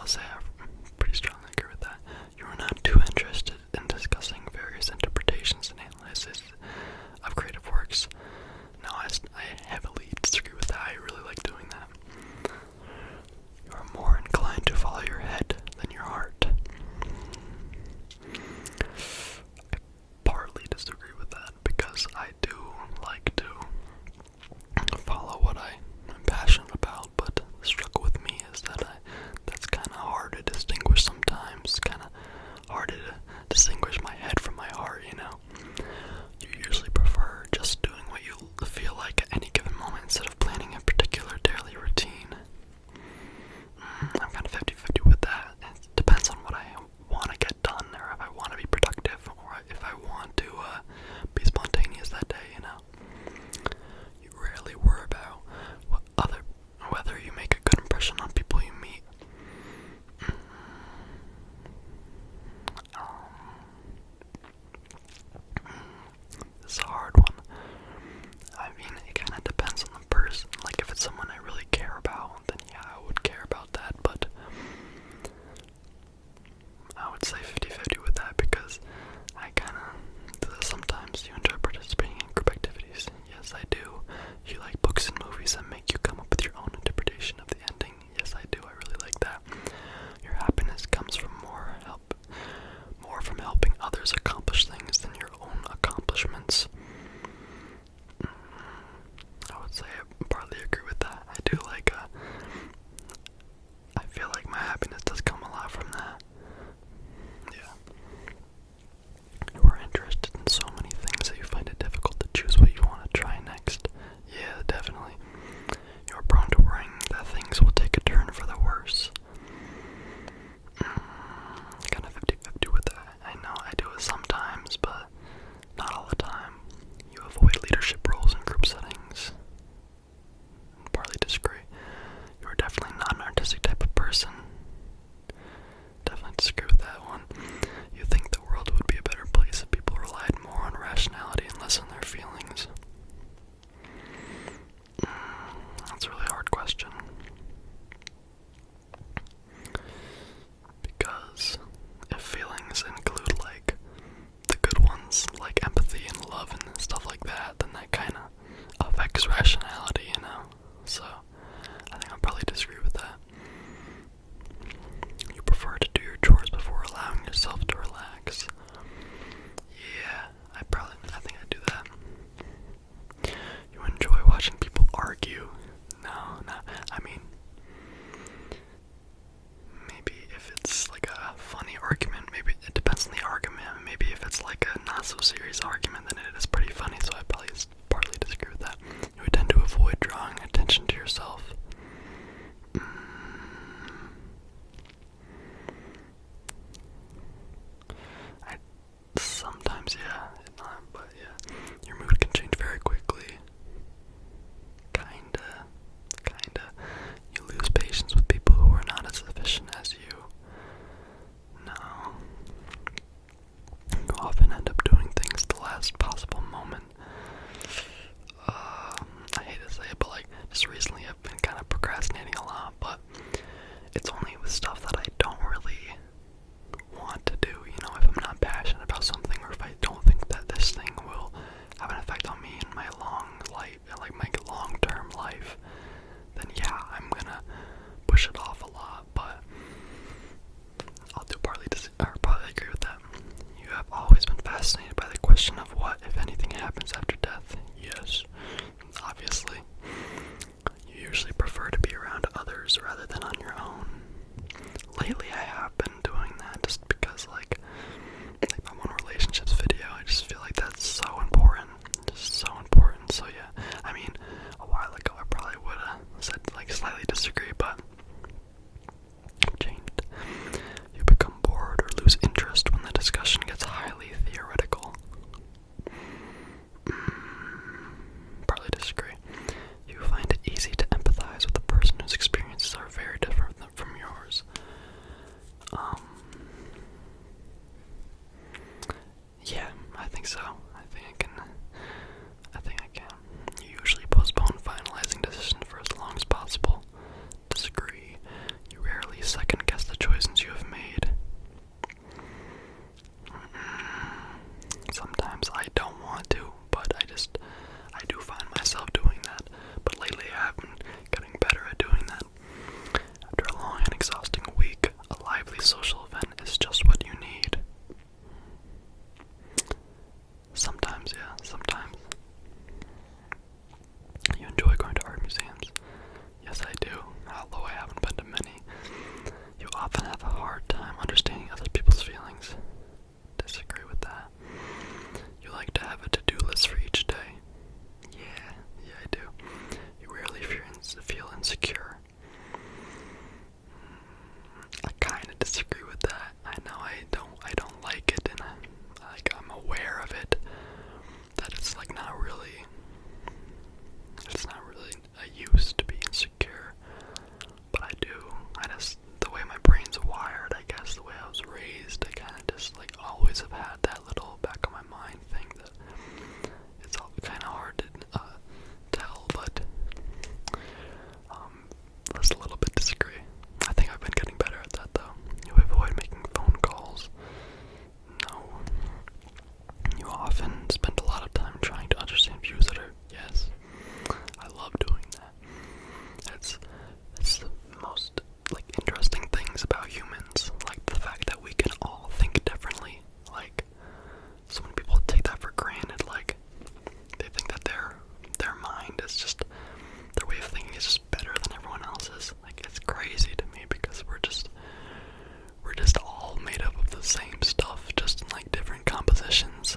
say I pretty strongly agree with that. You are not too interested in discussing various interpretations and analysis of creative works. No, I heavily disagree with that. I really like doing that. You are more inclined to follow your head than your heart. I partly disagree with that because I do like to follow what I'm passionate about, but the struggle with me is that that's kind of hard to distinguish sometimes. Kind of hard to distinguish my head from my heart, you know. You usually prefer just doing what you feel like at any given moment instead of planning a particular daily routine. I'm kind of 50-50 with that. It depends on what I want to get done, or if I want to be productive, or if I want to be spontaneous that day, you know. You rarely worry about whether you make a good impression on people you meet. This is a hard one. I mean, it kind of depends on the person. Like, if it's someone I really care about, then yeah, I would care about that, but I would say 50-50 with that because I kind of, sometimes you enjoy participating in group activities. Yes, I do. You like books and movies that make you come up with your own interpretation of the ending. Yes, I do. I really like that. Your happiness comes from more from helping others accomplish things than your own accomplishments. I would say I partly agree with that. I do like, I feel like my happiness does come a lot from that. Yeah. You are interested in so many things that you find it difficult to choose what you want to try next. Yeah, definitely. You are prone to worrying that things will take a turn for the worse. Kind of 50-50 with that. I know I do it sometimes, but not all the time. You avoid leadership roles in group settings. Partly disagree. You are definitely not an artistic type of person. Definitely disagree with that one. You think the world would be a better place if people relied more on rationality and less on their feelings. That's a really hard question. Because if feelings include, like, the good ones, like empathy and love and stuff like that, then that kind of affects rationality, you know? So, I think I'll probably disagree with that. You prefer to do your chores before allowing yourself to relax. Yeah, I think I do that. You enjoy watching people argue. No, I mean, maybe if it's like a funny argument, maybe it depends on the argument. Maybe if it's like a not so serious argument, then it is pretty funny, so I probably partly disagree with that. You would tend to avoid drawing attention to yourself. Sometimes, yeah, but yeah, your mood can change very quickly. Kinda. You lose patience with people who are not as efficient as you. No. You often end up doing things at the last possible moment. I hate to say it, but like, just recently I've been kind of procrastinating a lot, but it's only with stuff that I don't really want to do, you know, if I'm not passionate about something, or if I don't think that this thing will have an effect on me in my long life, like my long-term life, then yeah, I'm gonna push it off a lot, but I'll do partly agree with that. You have always been fascinated by the question of what, if anything, happens after death. Yes, obviously. You usually prefer to be around others rather than on your own. Lately I have been doing that just because, like my one relationships video, I just feel like that's so important. Just so important. So yeah, I mean, a while ago I probably would have said, like, slightly disagree, but I've changed. You become bored or lose interest when the discussion gets highly theoretical. Partly disagree. to feel insecure. I kind of disagree with that. I know I don't like it, and I'm aware of it. That it's not really a use to be insecure. But I do. The way my brain's wired, I guess, the way I was raised, I kind of just always have had that little back of my mind thing that it's all kind of hard to tell, but let's a little bit disagree. I think I've been getting better at that, though. You avoid making phone calls. No. You often spend a lot of time trying to understand views that are, yes, I love doing that. It's the most, interesting things about humans, the fact that we can all think differently. So many people take that for granted, they think that their mind is just, their way of thinking is just better than everyone else's. It's crazy to me because we're just all made up of the same stuff, just in different compositions,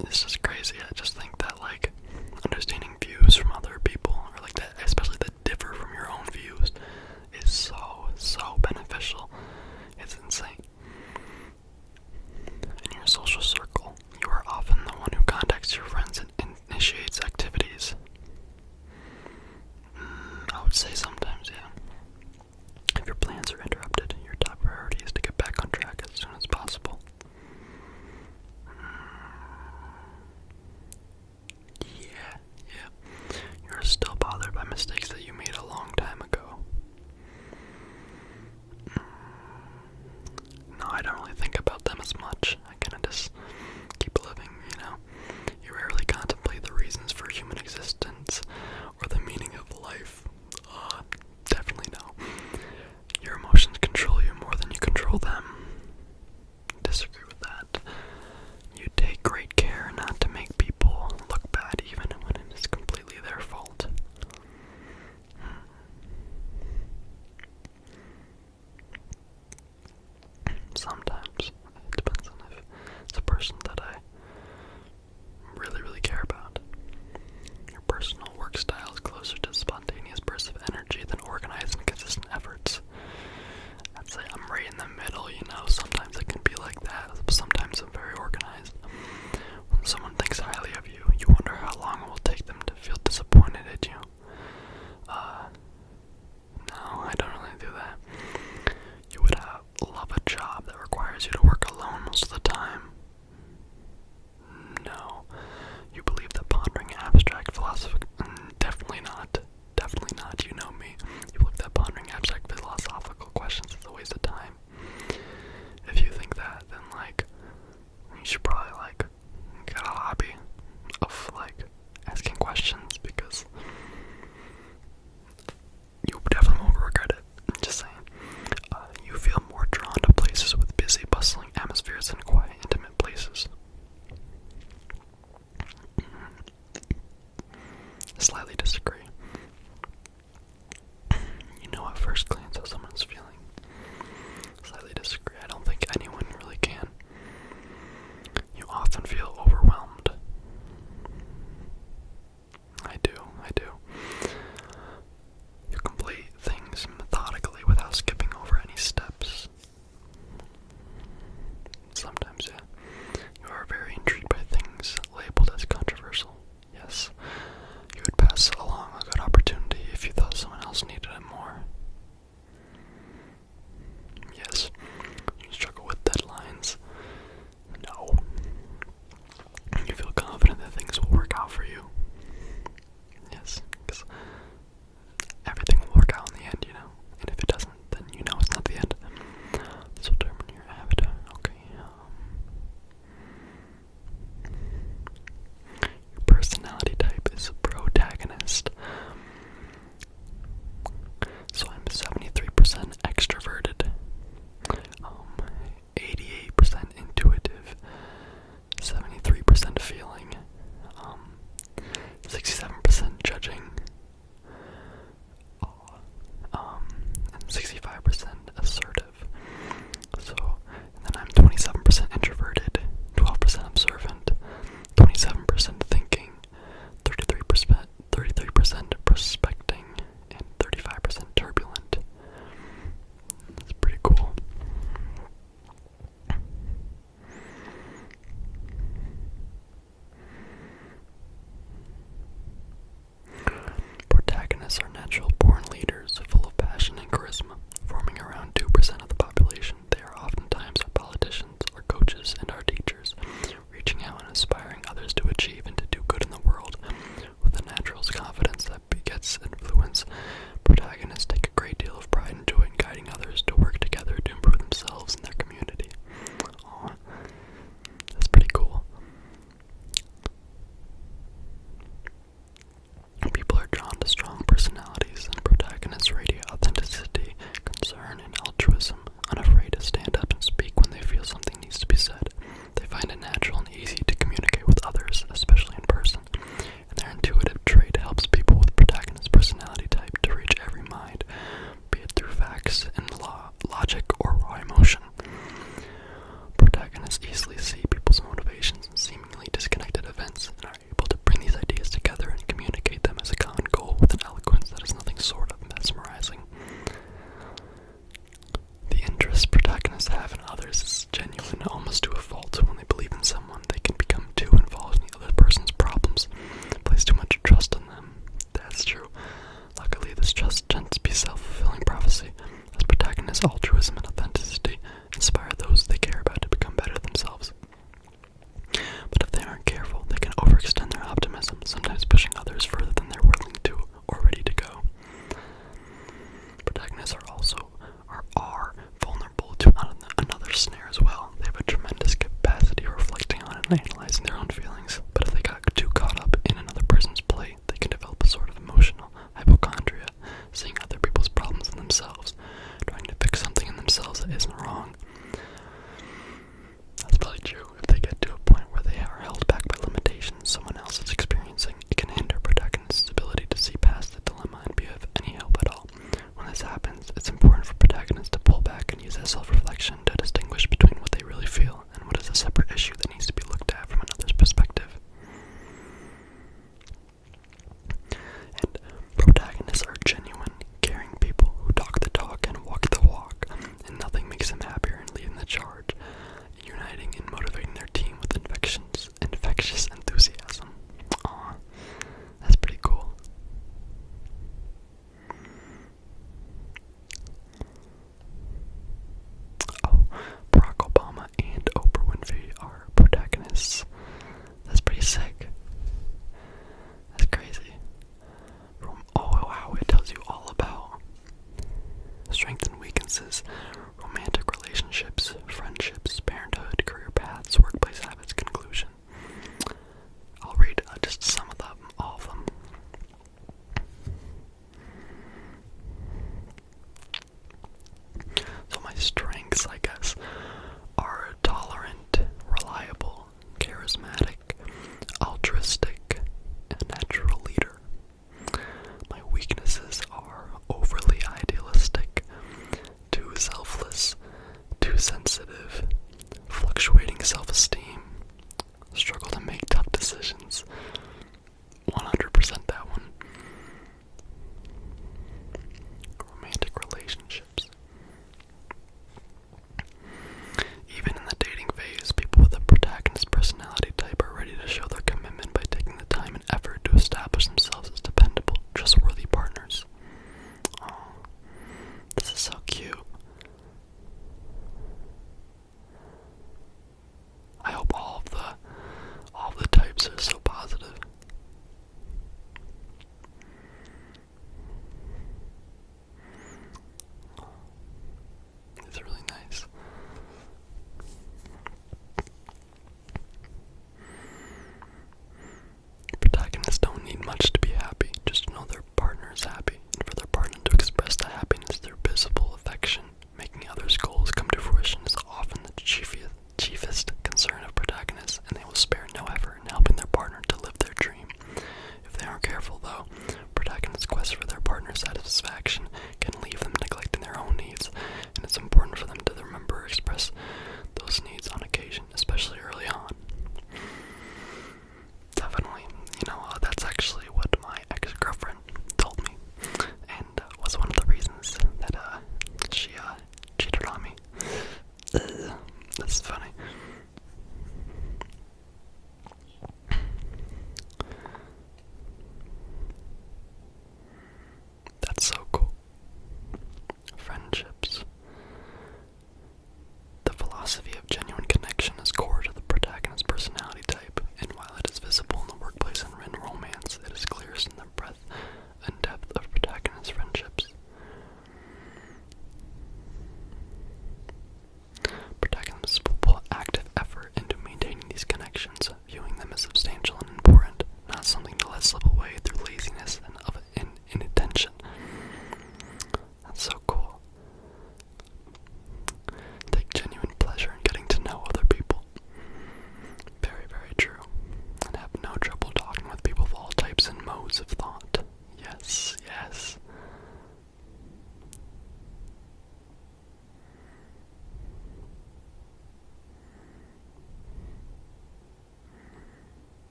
it's just crazy. I just think that understanding views from other people, or that, especially that differ from your own views, is so beneficial. It's insane. In your social circle, you are often the one who contacts your friends and initiates activities. I would say sometimes, yeah. If your plans are interrupted, your top priority is to get back on track as soon as possible. Yeah. You're still bothered by mistakes that you made a long time ago. No, I don't really think about them as much. I kind of just keep living, You rarely contemplate the reasons for human existence or the meaning of life. Definitely no. Your emotions control you more than you control them. Disagree with that. You take great care not to make people look bad even when it is completely their fault. Sometimes it depends on if it's a person that I really care about. Your personal work style is closer to spontaneous bursts of energy than organized and consistent efforts. I'd say I'm right in the middle, sometimes it can be like that, sometimes I'm very organized. When someone thinks highly of you, you wonder how long it will take them to feel disappointed at you. No, I don't really do that. You would love a job that requires you to work alone most of the time. No. You believe that pondering abstract philosophy... Definitely not. Definitely not. You know me. You believe that pondering abstract philosophical questions is a waste of time. If you think that, then, you should probably, get a hobby of, asking questions, because you definitely won't regret it. I'm just saying. You feel more drawn to places with busy, bustling atmospheres than quiet, intimate places. Slightly disagree. You know at first glance how someone's feeling. Slightly disagree. I don't think anyone really can. You often feel overwhelmed. I do. You complete things methodically without skipping over any steps. Sometimes, yeah. You are very intrigued by things labeled as controversial. Yes. You would pass along a good opportunity if you thought someone else needed it more. Yes. You struggle with deadlines. No. You feel confident that things will work out for you. Yes, because everything will work out in the end, And if it doesn't, then it's not the end. This will determine your avatar. Okay. Your personality type is a protagonist. So I'm 73% extroverted, 88% intuitive, 73% feeling, 67% judging, and 65% assertive. So, and then I'm 27% introverted, 12% observant, 27% thinking, 33% jealousy, as protagonists' altruism and authenticity inspire those they care about to become better themselves. But if they aren't careful, they can overextend their optimism, sometimes pushing others further than they're willing to or ready to go. Protagonists are vulnerable to another snare as well. They have a tremendous capacity of reflecting on and analyzing their own feelings, but if they got too caught up in another person's plight, they can develop a sort of emotional hypochondria, seeing other people's problems in themselves, trying to fix something in themselves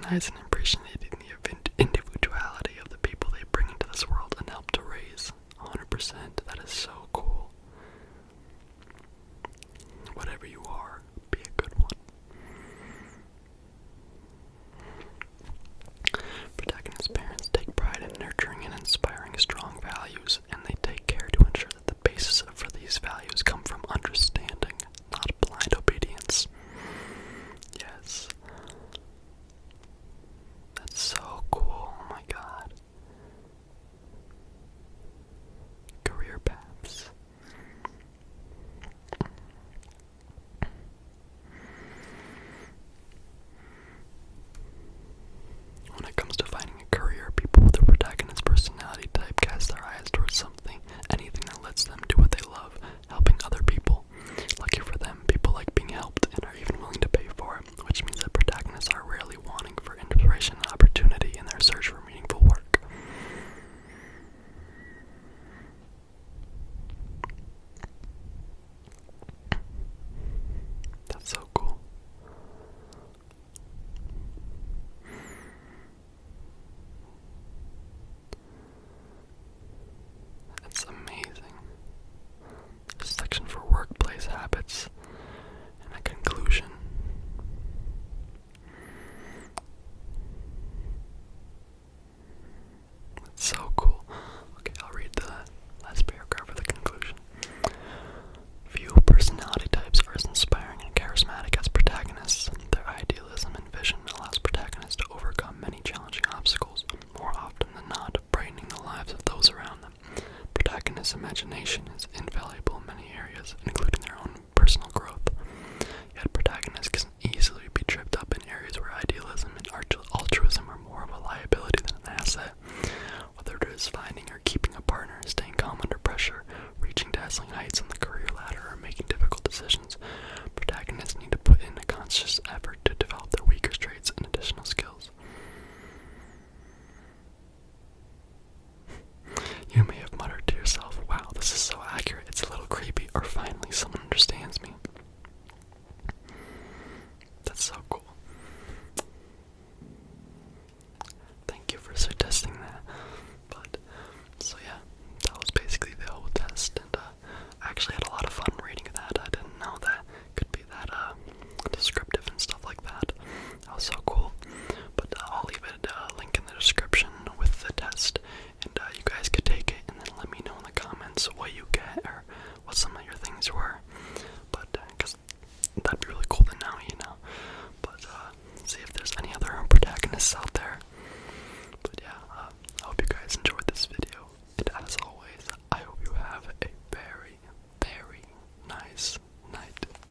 recognizing and appreciating the individuality of the people they bring into this world and help to raise. 100%. That is so cool. Whatever you are, be a good one. Protagonist parents take pride in nurturing and inspiring strong values, and they take care to ensure that the basis for these values come from understanding, not blind obedience. Yes. That's so cool. Oh my god. Career paths. When it comes to finding a career, people with the protagonist personality type cast their eyes towards anything that lets them do what they love, helping other people. Lucky for them, people like being helped and are even willing to pay for it, which means that protagonists are rarely wanting for inspiration and opportunity in their search for meaningful work. That's so cool. That's amazing. There's a section for workplace habits and a conclusion. That's so cool. Okay, I'll read the last paragraph of the conclusion. Few personality types are as inspiring and charismatic as protagonists. Their idealism and vision allows protagonists to overcome many challenging obstacles, more often than not, brightening the lives of those around them. Protagonists' imagination is invaluable in many areas, including their own personal growth. Yet protagonists can easily be tripped up in areas where idealism and altruism are more of a liability than an asset. Whether it is finding or keeping a partner, staying calm under pressure, reaching dazzling heights on the career ladder, or making difficult decisions, protagonists need to put in a conscious effort